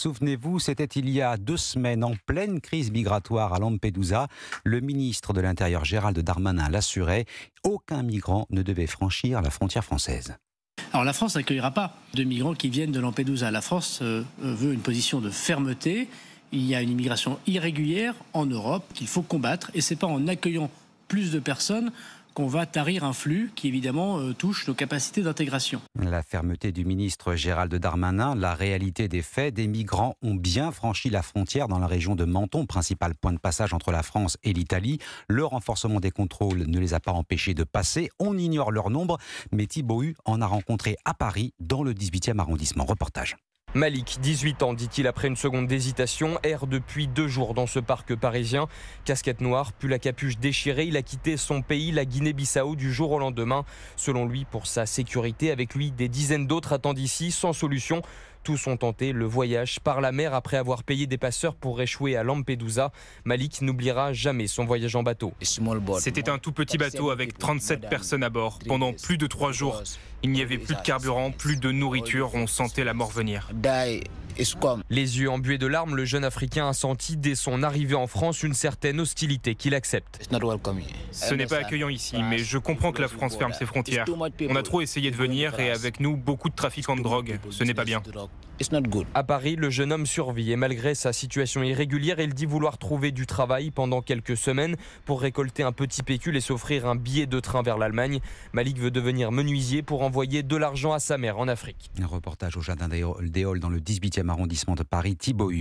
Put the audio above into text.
Souvenez-vous, c'était il y a 2 semaines, en pleine crise migratoire à Lampedusa. Le ministre de l'Intérieur, Gérald Darmanin, l'assurait, aucun migrant ne devait franchir la frontière française. Alors la France n'accueillera pas de migrants qui viennent de Lampedusa. La France veut une position de fermeté. Il y a une immigration irrégulière en Europe qu'il faut combattre. Et ce n'est pas en accueillant plus de personnes qu'on va tarir un flux qui évidemment touche nos capacités d'intégration. La fermeté du ministre Gérald Darmanin, la réalité des faits, des migrants ont bien franchi la frontière dans la région de Menton, principal point de passage entre la France et l'Italie. Le renforcement des contrôles ne les a pas empêchés de passer. On ignore leur nombre, mais Thibaut Hu en a rencontré à Paris, dans le 18e arrondissement. Reportage. Malik, 18 ans, dit-il après une seconde d'hésitation, erre depuis 2 jours dans ce parc parisien. Casquette noire, pull à capuche déchirée, il a quitté son pays, la Guinée-Bissau, du jour au lendemain. Selon lui, pour sa sécurité, avec lui, des dizaines d'autres attendent ici, sans solution. Tous ont tenté le voyage par la mer après avoir payé des passeurs pour échouer à Lampedusa. Malik n'oubliera jamais son voyage en bateau. C'était un tout petit bateau avec 37 personnes à bord. Pendant plus de 3 jours, il n'y avait plus de carburant, plus de nourriture, on sentait la mort venir. Les yeux embués de larmes, le jeune Africain a senti dès son arrivée en France une certaine hostilité qu'il accepte. Ce n'est pas accueillant ici, mais je comprends que la France ferme ses frontières. On a trop essayé de venir et avec nous, beaucoup de trafiquants de drogue. Ce n'est pas bien. À Paris, le jeune homme survit et malgré sa situation irrégulière, il dit vouloir trouver du travail pendant quelques semaines pour récolter un petit pécule et s'offrir un billet de train vers l'Allemagne. Malik veut devenir menuisier pour envoyer de l'argent à sa mère en Afrique. Un reportage au Jardin des Halles dans le 18e arrondissement de Paris. Thibaut Hu.